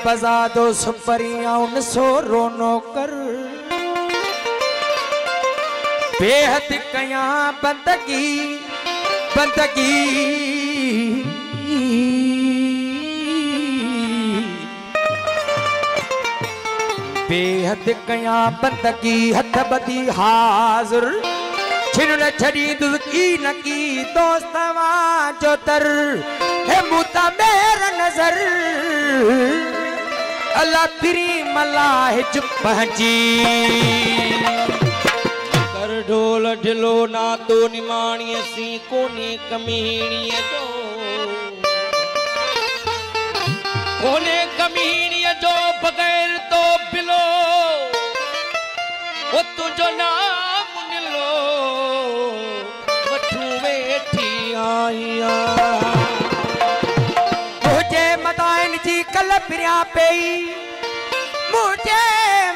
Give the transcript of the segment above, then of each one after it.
बजा दो सुपरियां उन सो रोनो कर बेहद कया बंदगी बंदगी बेहद कया बंदगी हथ बदी हाजिर छिन छड़ी दुकी नकी दोस्तवा जो तर है मुता मेरा नजर अल्लाह तेरी मलाह चुप पहुंची कर ढोल ढिलो ना तो निमाणी सी कोने कमीणी जो कोने कमीणी जो बगैर तो बिलो वो तुझो नाम निलो वठू वेठी आईया जी कल फिरिया पई मुझे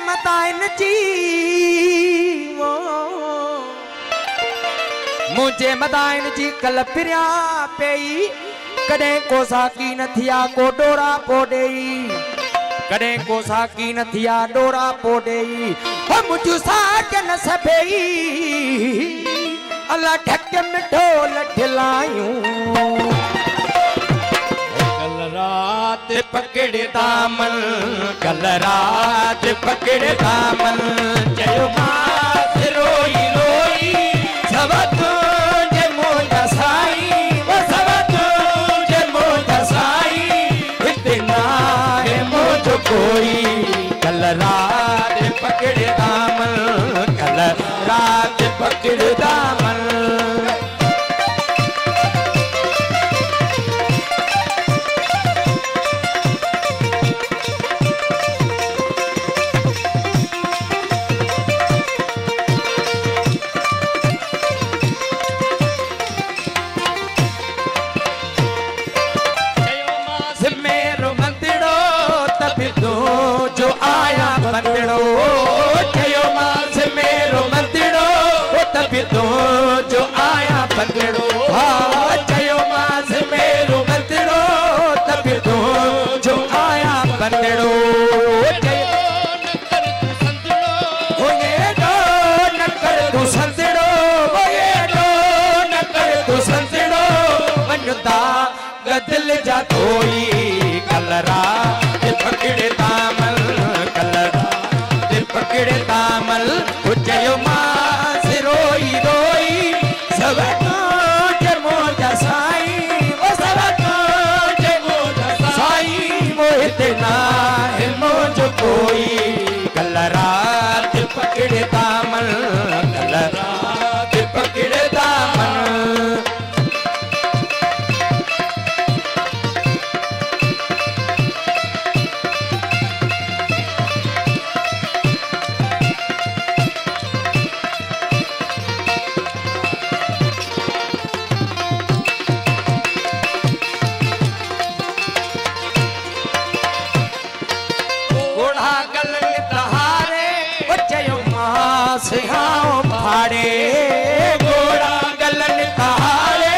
मताइन जी मुझे मताइन जी कल फिरिया पई कदे को साकी न थिया को डोरा पोडेई कदे को साकी न थिया डोरा पोडेई ओ मुझु साज न सभई अल्लाह ढक में ढोल ढिलायूं रात पकड़ दामन कल रात पकड़ दामन चयो मात रोई रोई सब तुझे मोजा साई वो सब तुझे मोजा साई इतना है मुझ कोई कल रात पकड़ दामन कल रात पकड़ दामन जो आया बंदड़ो चयो मास मेरो बंदड़ो तब तो जो आया बंदड़ो न कर तू संदड़ो हो ये दो न कर तू संदड़ो हो ये दो न कर तू संदड़ो बनता गदल जा कोई कलरा पकड़े दामल कलरा पकड़े दामल चयो मास रोई रोई सब तुझे मोजा साई वो सब तुझे मोजा साई मोहित ना है मोज कोई कल रात पकड़े दामन कल रात पकड़े दामन सिहाओ फाड़े गोड़ा गलन कहाड़े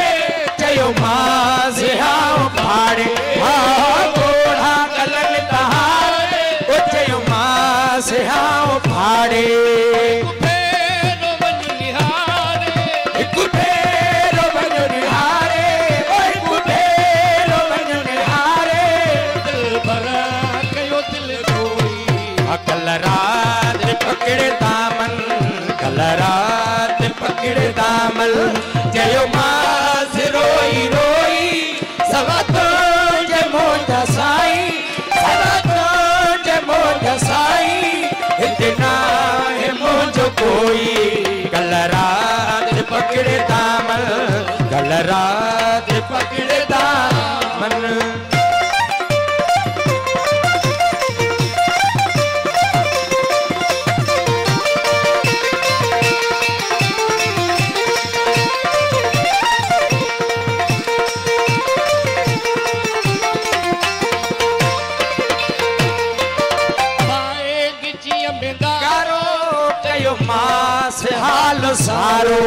चयो मां सिहाओ फाड़े हाँ गोड़ा गलन कहाड़े ओ चयो मां सिहाओ फाड़े फेरो बन निहारे एक फेरो बन निहारे ओ एक फेरो बन निहारे दिल भरा कयो दिल कोई कल रात पकड़े दामन कल रात पकड़ दामल जयो मास रोई रोई सब तुझे मोजा साई सब तुझे मोजा साई इतना है पकड़े दामन कल रात पकड़े दामन मास हाल सारो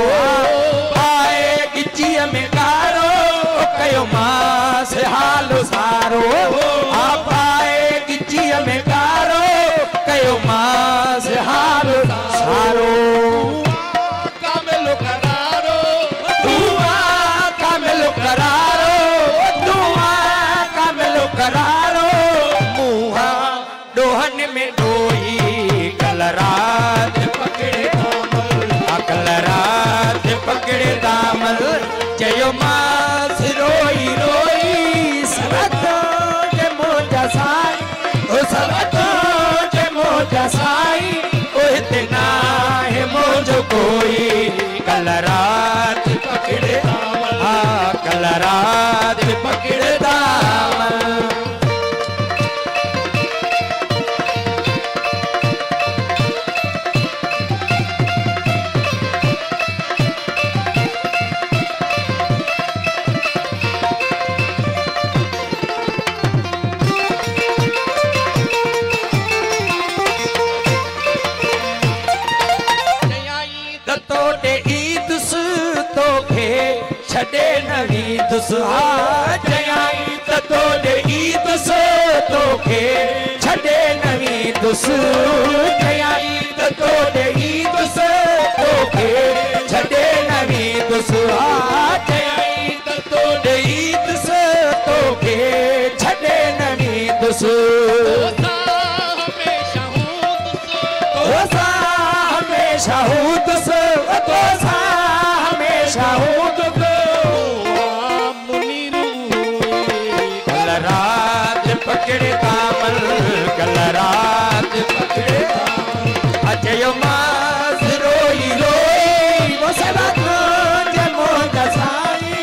आए गिचिया में गारो कयो मास हाल सारो आप आए गिचिया में गारो कयो मास हाल सारो कामेलो करारो दुआ कामेलो करारो दुआ कामेलो करारो मुहा दोहन में डोई कल रात कल रात पकड़े दामन जयो मास रोई रोई सबतो जे मोजा साई ओ सबतो जे मोजा साई ओ इतना है मोजो कोई कल रात पकड़े दामन कल रात पकड़े दामन छड़े नवी दुसहा जयाई तो दे दुस तोखे छड़े नवी दुस जयाई तो दे दुस तोखे छड़े नवी दुसहा जयाई तो दे दुस तोखे छड़े नवी दुस हमेशा हूँ दुस हमेशा हूँ पकड़े दामन कल रात पकड़े अजय मास रोई रोई वो सबको जमो जसाई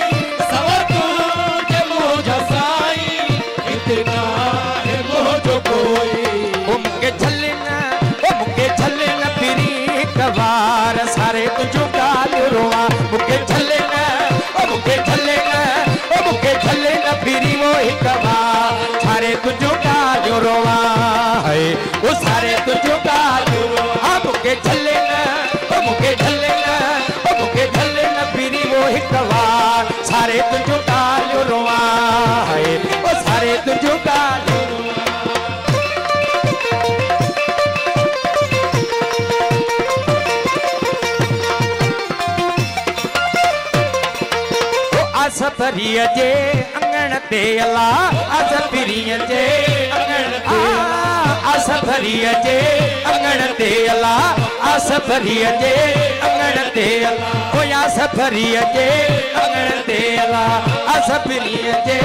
सबको जमो जसाई इतना है मोजो कोई मुझे झलना फिरी कवार सारे तुझो गाल रोआ मुझे झलना फिरी वो ही कवार सारे तुझो गाल रोआ है वो सारे तुझो गाल रोआ मुझे झलना फिरी वो ही कवार सारे तुझो गाल रोआ है वो सारे तुझो गाल असफरीअ जे अंगण ते अला असफरीअ जे अंगण ते असफरीअ जे अंगण ते अला असफरीअ जे अंगण ते अला ओ असफरीअ जे अंगण ते अला असफरीअ जे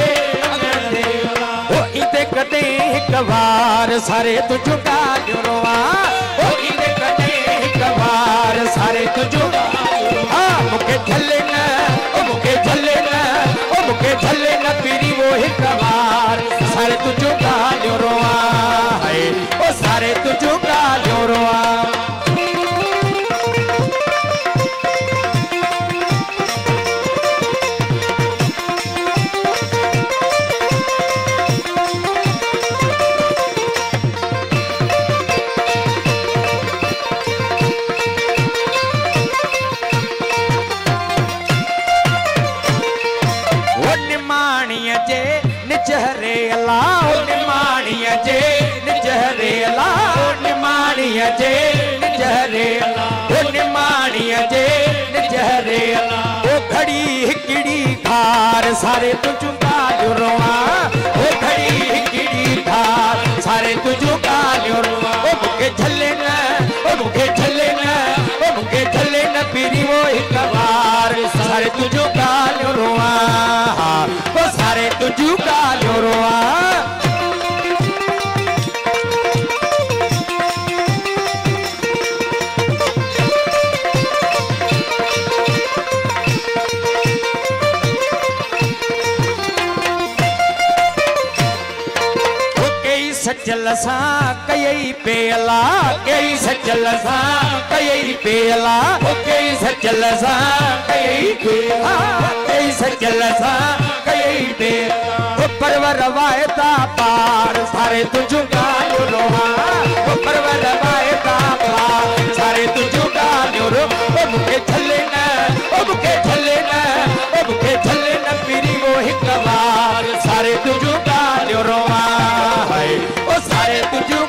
अंगण ते अला ओ इते कदे हिक बार सारे तुझो गाल रोआ ओ इते कदे हिक बार सारे तुझो आ मुके झलना ओ मुके झलना ओ मुके झलना पीरी वो हिक बार सारे तुझो गाल रोआ है ओ सारे तुझो गाल रोआ निजहरे अला निमाणीअ जे निजहरे अला निमाणीअ जे निजहरे अला निमाणीअ जे निजहरे अला ओ घड़ी हिकड़ी खार सारे तुझो गाल रोआ ओ घड़ी हिकड़ी खार सारे तुझो गाल रोआ ओ मुके झलना ओ मुके झलना ओ मुके झलना पीरी वो हिक बार सारे तुझो गाल रोआ ओ सारे तुझो गाल रोआ सचल सा कई पेला कई सचल सा कई पेला कई सचल सा कई पेला कई सचल सा कई पेला परवर वायता पार सारे तुझु गालो रोहा परवर वायता पार सारे तुझु गालो रो ओ मुके छले न ओ मुके छले न ओ मुके छले न पीरी वो हिकवार सारे तुझु गालो रोहा ओ सारे तुझु